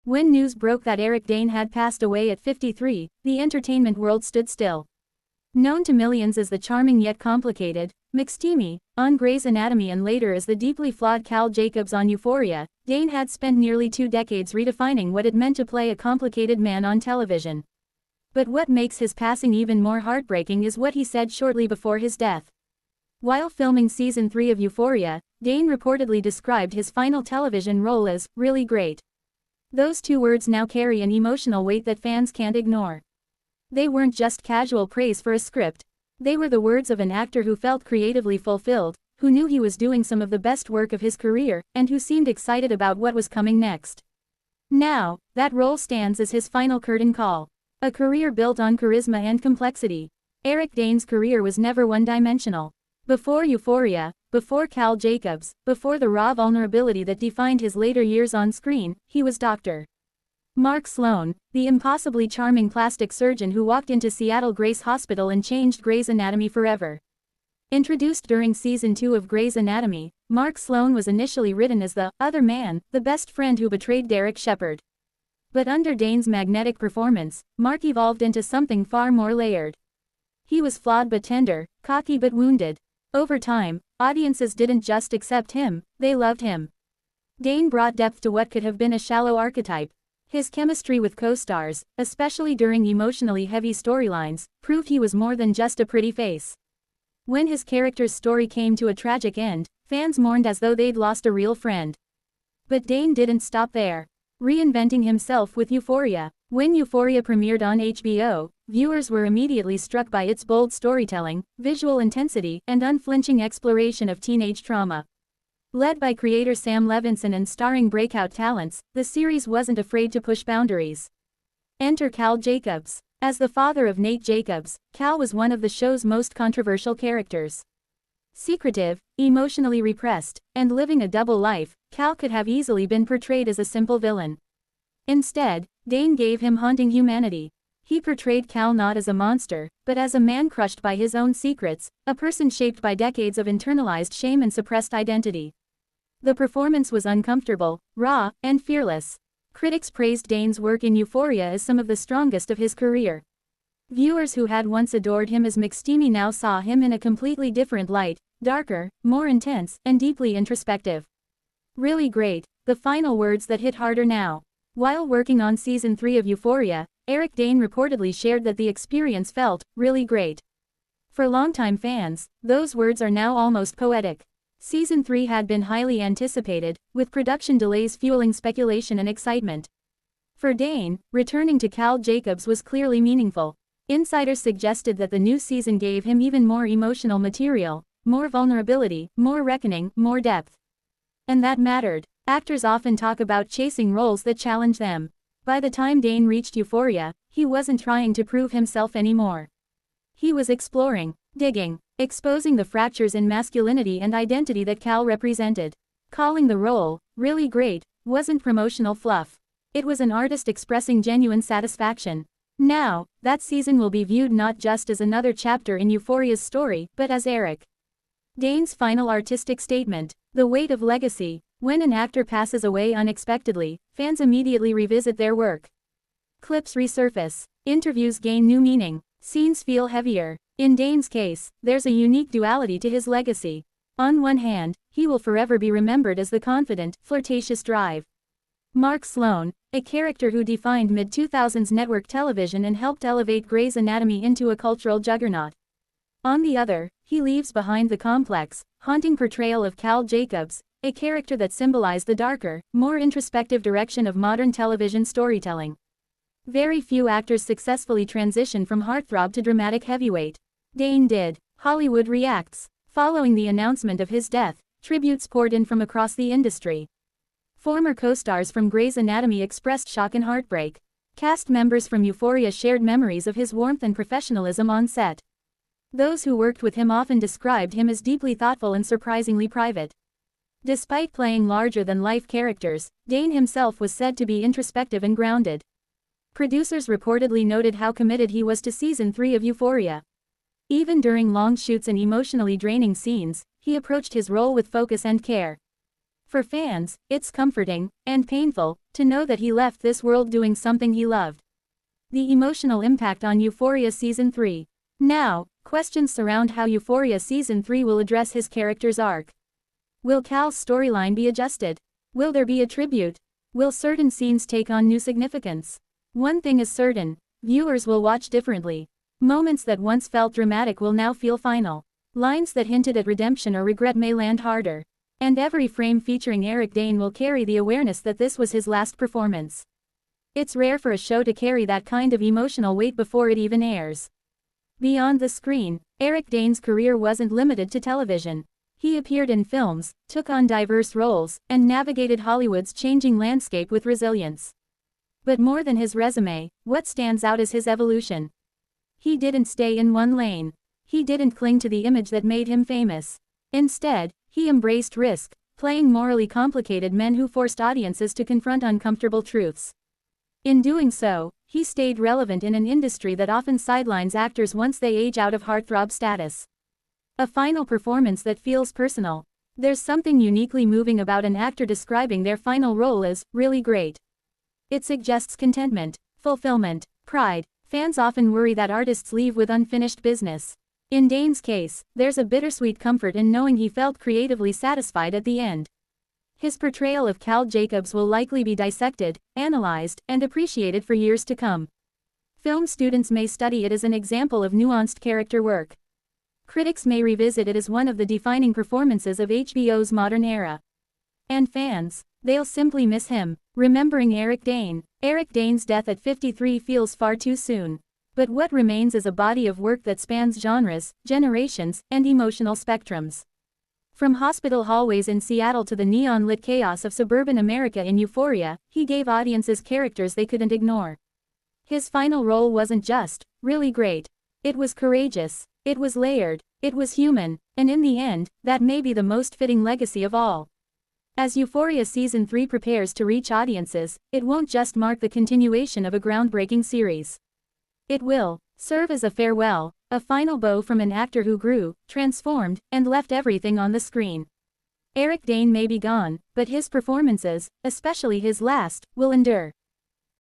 When news broke that Eric Dane had passed away at 53, the entertainment world stood still. Known to millions as the charming yet complicated McSteamy on Grey's Anatomy and later as the deeply flawed Cal Jacobs on Euphoria, Dane had spent nearly 2 decades redefining what it meant to play a complicated man on television. But what makes his passing even more heartbreaking is what he said shortly before his death. While filming Season 3 of Euphoria, Dane reportedly described his final television role as really great. Those 2 words now carry an emotional weight that fans can't ignore. They weren't just casual praise for a script. They were the words of an actor who felt creatively fulfilled, who knew he was doing some of the best work of his career, and who seemed excited about what was coming next. Now, that role stands as his final curtain call. A career built on charisma and complexity. Eric Dane's career was never one-dimensional. Before Euphoria, before Cal Jacobs, before the raw vulnerability that defined his later years on screen, he was Dr. Mark Sloan, the impossibly charming plastic surgeon who walked into Seattle Grace Hospital and changed Grey's Anatomy forever. Introduced during Season 2 of Grey's Anatomy, Mark Sloan was initially written as the other man, the best friend who betrayed Derek Shepherd. But under Dane's magnetic performance, Mark evolved into something far more layered. He was flawed but tender, cocky but wounded. Over time, audiences didn't just accept him, they loved him. Dane brought depth to what could have been a shallow archetype. His chemistry with co-stars, especially during emotionally heavy storylines, proved he was more than just a pretty face. When his character's story came to a tragic end, fans mourned as though they'd lost a real friend. But Dane didn't stop there. Reinventing himself with Euphoria. When Euphoria premiered on HBO, viewers were immediately struck by its bold storytelling, visual intensity, and unflinching exploration of teenage trauma. Led by creator Sam Levinson and starring breakout talents, the series wasn't afraid to push boundaries. Enter Cal Jacobs. As the father of Nate Jacobs, Cal was one of the show's most controversial characters. Secretive, emotionally repressed, and living a double life, Cal could have easily been portrayed as a simple villain. Instead, Dane gave him haunting humanity. He portrayed Cal not as a monster, but as a man crushed by his own secrets, a person shaped by decades of internalized shame and suppressed identity. The performance was uncomfortable, raw, and fearless. Critics praised Dane's work in Euphoria as some of the strongest of his career. Viewers who had once adored him as McSteamy now saw him in a completely different light, darker, more intense, and deeply introspective. Really great, the final words that hit harder now. While working on Season 3 of Euphoria, Eric Dane reportedly shared that the experience felt really great. For longtime fans, those words are now almost poetic. Season 3 had been highly anticipated, with production delays fueling speculation and excitement. For Dane, returning to Cal Jacobs was clearly meaningful. Insiders suggested that the new season gave him even more emotional material, more vulnerability, more reckoning, more depth. And that mattered. Actors often talk about chasing roles that challenge them. By the time Dane reached Euphoria, he wasn't trying to prove himself anymore. He was exploring, digging, exposing the fractures in masculinity and identity that Cal represented. Calling the role really great wasn't promotional fluff. It was an artist expressing genuine satisfaction. Now, that season will be viewed not just as another chapter in Euphoria's story, but as Eric Dane's final artistic statement. The weight of legacy. When an actor passes away unexpectedly, fans immediately revisit their work. Clips resurface. Interviews gain new meaning. Scenes feel heavier. In Dane's case, there's a unique duality to his legacy. On one hand, he will forever be remembered as the confident, flirtatious drive. Mark Sloan, a character who defined mid-2000s network television and helped elevate Grey's Anatomy into a cultural juggernaut. On the other, he leaves behind the complex, haunting portrayal of Cal Jacobs, a character that symbolized the darker, more introspective direction of modern television storytelling. Very few actors successfully transition from heartthrob to dramatic heavyweight. Dane did. Hollywood reacts. Following the announcement of his death, tributes poured in from across the industry. Former co-stars from Grey's Anatomy expressed shock and heartbreak. Cast members from Euphoria shared memories of his warmth and professionalism on set. Those who worked with him often described him as deeply thoughtful and surprisingly private. Despite playing larger-than-life characters, Dane himself was said to be introspective and grounded. Producers reportedly noted how committed he was to Season 3 of Euphoria. Even during long shoots and emotionally draining scenes, he approached his role with focus and care. For fans, it's comforting, and painful, to know that he left this world doing something he loved. The emotional impact on Euphoria Season 3. Now, questions surround how Euphoria Season 3 will address his character's arc. Will Cal's storyline be adjusted? Will there be a tribute? Will certain scenes take on new significance? One thing is certain, viewers will watch differently. Moments that once felt dramatic will now feel final. Lines that hinted at redemption or regret may land harder. And every frame featuring Eric Dane will carry the awareness that this was his last performance. It's rare for a show to carry that kind of emotional weight before it even airs. Beyond the screen, Eric Dane's career wasn't limited to television. He appeared in films, took on diverse roles, and navigated Hollywood's changing landscape with resilience. But more than his resume, what stands out is his evolution. He didn't stay in one lane. He didn't cling to the image that made him famous. Instead, he embraced risk, playing morally complicated men who forced audiences to confront uncomfortable truths. In doing so, he stayed relevant in an industry that often sidelines actors once they age out of heartthrob status. A final performance that feels personal. There's something uniquely moving about an actor describing their final role as really great. It suggests contentment, fulfillment, pride. Fans often worry that artists leave with unfinished business. In Dane's case, there's a bittersweet comfort in knowing he felt creatively satisfied at the end. His portrayal of Cal Jacobs will likely be dissected, analyzed, and appreciated for years to come. Film students may study it as an example of nuanced character work. Critics may revisit it as one of the defining performances of HBO's modern era. And fans, they'll simply miss him, remembering Eric Dane. Eric Dane's death at 53 feels far too soon. But what remains is a body of work that spans genres, generations, and emotional spectrums. From hospital hallways in Seattle to the neon-lit chaos of suburban America in Euphoria, he gave audiences characters they couldn't ignore. His final role wasn't just really great. It was courageous, it was layered, it was human, and in the end, that may be the most fitting legacy of all. As Euphoria Season 3 prepares to reach audiences, it won't just mark the continuation of a groundbreaking series. It will serve as a farewell, a final bow from an actor who grew, transformed, and left everything on the screen. Eric Dane may be gone, but his performances, especially his last, will endure.